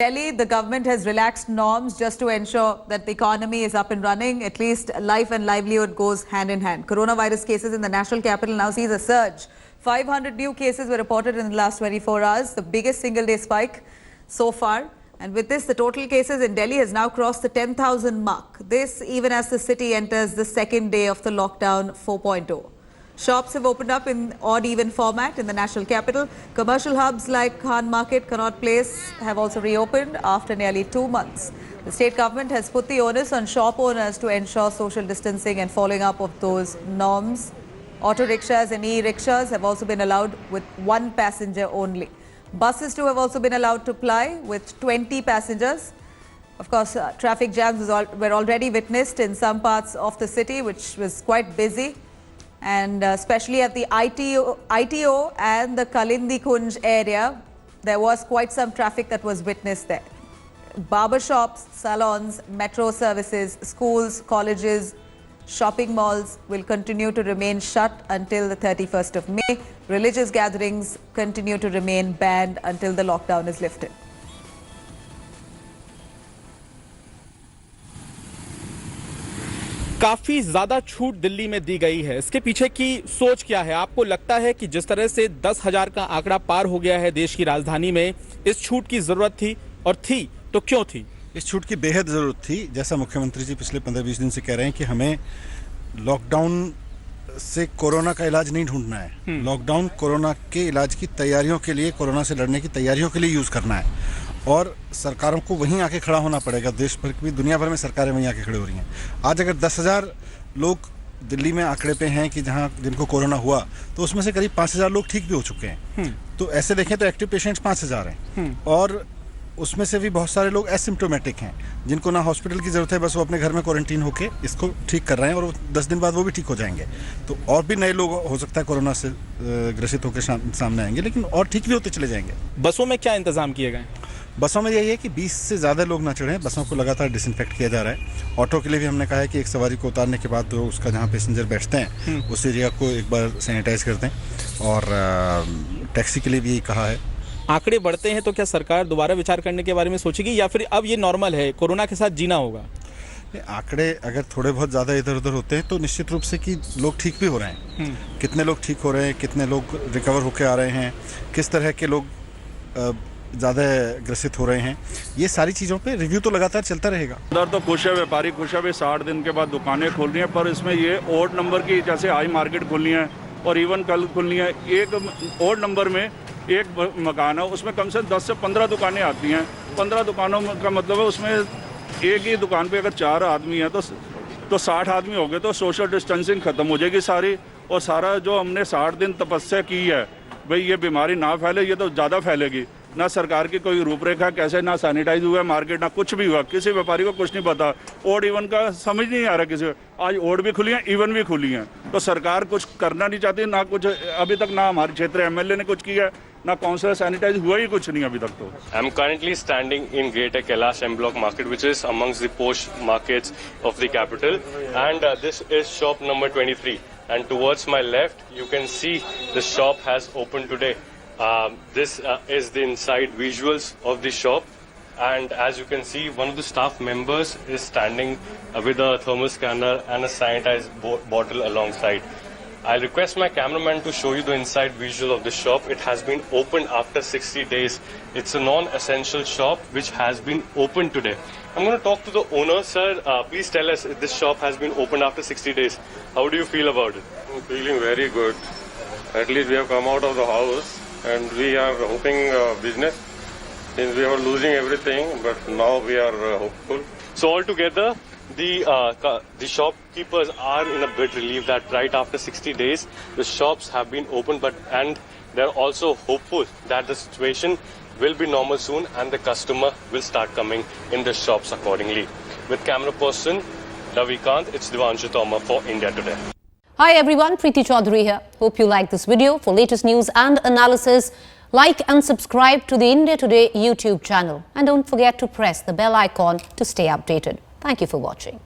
Delhi, the government has relaxed norms just to ensure that the economy is up and running. At least life and livelihood goes hand in hand. Coronavirus cases in the national capital now sees a surge. 500 new cases were reported in the last 24 hours, the biggest single-day spike so far. And with this, the total cases in Delhi has now crossed the 10,000 mark. This even as the city enters the second day of the lockdown 4.0. Shops have opened up in odd-even format in the national capital. Commercial hubs like Khan Market, Connaught Place have also reopened after nearly 2 months. The state government has put the onus on shop owners to ensure social distancing and following up of those norms. Auto rickshaws and e-rickshaws have also been allowed with 1 passenger only. Buses too have also been allowed to ply with 20 passengers. Of course, traffic jams were already witnessed in some parts of the city, which was quite busy. And especially at the ITO and the Kalindi Kunj area, there was quite some traffic that was witnessed there. Barber shops, salons, metro services, schools, colleges, shopping malls will continue to remain shut until the 31st of May. Religious gatherings continue to remain banned until the lockdown is lifted. काफी ज्यादा छूट दिल्ली में दी गई है। इसके पीछे की सोच क्या है? आपको लगता है कि जिस तरह से 10,000 का आंकड़ा पार हो गया है देश की राजधानी में, इस छूट की जरूरत थी, और थी तो क्यों थी? इस छूट की बेहद जरूरत थी। जैसा मुख्यमंत्री जी पिछले 15-20 दिन से कह रहे हैं कि हमें लॉकडाउन से कोरोना का इलाज नहीं ढूंढना है। लॉकडाउन कोरोना के इलाज की तैयारियों के लिए, कोरोना से लड़ने की तैयारियों के लिए यूज करना है। और सरकारों को वहीं आके खड़ा होना पड़ेगा। देश भर की, दुनिया भर में सरकारें वहीं आके खड़े हो रही हैं। आज अगर 10,000 लोग दिल्ली में आंकड़े पे हैं कि जहां जिनको कोरोना हुआ, तो उसमें से करीब 5,000 लोग ठीक भी हो चुके हैं। तो ऐसे देखें तो एक्टिव पेशेंट्स 5,000 हैं, और उसमें से भी बहुत सारे लोग एसिम्प्टोमेटिक हैं, जिनको ना हॉस्पिटल की जरूरत है, बस वो अपने घर में क्वारंटीन होके इसको ठीक कर रहे हैं, और 10 दिन बाद वो भी ठीक हो जाएंगे। तो और भी नए लोग हो सकता है कोरोना से ग्रसित होकर सामने आएंगे, लेकिन और ठीक भी होते चले जाएंगे। बसों में क्या इंतजाम किए गए? बसों में यही है कि 20 से ज़्यादा लोग ना चढ़ें। बसों को लगातार डिसइंफेक्ट किया जा रहा है। ऑटो के लिए भी हमने कहा है कि एक सवारी को उतारने के बाद तो उसका जहाँ पैसेंजर बैठते हैं उस एरिया को एक बार सैनिटाइज कर दें, और टैक्सी के लिए भी यही कहा है। आंकड़े बढ़ते हैं तो क्या सरकार दोबारा विचार करने के बारे में सोचेगी, या फिर अब ये नॉर्मल है, कोरोना के साथ जीना होगा? आंकड़े अगर थोड़े बहुत ज़्यादा इधर उधर होते हैं तो निश्चित रूप से कि लोग ठीक भी हो रहे हैं। कितने लोग ठीक हो रहे हैं, कितने लोग रिकवर होकर आ रहे हैं, किस तरह के लोग ज़्यादा ग्रसित हो रहे हैं, ये सारी चीज़ों पे रिव्यू तो लगातार चलता रहेगा। उधर तो खुश है, व्यापारी खुश है, 60 दिन के बाद दुकानें खोल रही हैं, पर इसमें ये ओड नंबर की, जैसे आई मार्केट खुलनी है और इवन कल खुलनी है, एक ओड नंबर में एक मकान है, उसमें कम से 10 से 15 दुकानें आती हैं। 15 दुकानों का मतलब है उसमें एक ही दुकान पे अगर 4 आदमी हैं तो 60 आदमी हो गए, तो सोशल डिस्टेंसिंग ख़त्म हो जाएगी सारी। और सारा जो हमने 60 दिन तपस्या की है भाई ये बीमारी ना फैले, ये तो ज़्यादा फैलेगी। ना सरकार की कोई रूपरेखा कैसे, ना सैनिटाइज हुआ मार्केट, ना कुछ भी हुआ, किसी व्यापारी को कुछ नहीं पता। ओड इवन का समझ नहीं आ रहा किसी को। आज ओड भी खुली हैं, इवन भी खुली हैं, तो सरकार कुछ करना नहीं चाहती, ना कुछ अभी तक, ना हमारे क्षेत्र एमएलए ने कुछ किया, ना काउंसलर, सैनिटाइज हुआ ही कुछ नहीं अभी तक तो। I am currently standing in Greater Kailash M Block Market, which is amongst the posh markets of the capital, and this is shop number 23, and towards my left you can see the shop has opened today. This is the inside visuals of the shop, and as you can see, one of the staff members is standing with a thermal scanner and a sanitized bottle alongside. I'll request my cameraman to show you the inside visual of the shop. It has been opened after 60 days. It's a non-essential shop which has been opened today. I'm going to talk to the owner. Sir, please tell us, if this shop has been opened after 60 days. How do you feel about it? I'm feeling very good. At least we have come out of the house and we are hoping business, since we were losing everything, but now we are hopeful. So altogether, the shopkeepers are in a bit relieved that right after 60 days the shops have been opened, and they're also hopeful that the situation will be normal soon and the customer will start coming in the shops accordingly. With camera person Ravi Kant, it's Devanshu Toma for India Today. Hi everyone, Preeti Chaudhary here. Hope you like this video. For latest news and analysis, like and subscribe to the India Today YouTube channel. And don't forget to press the bell icon to stay updated. Thank you for watching.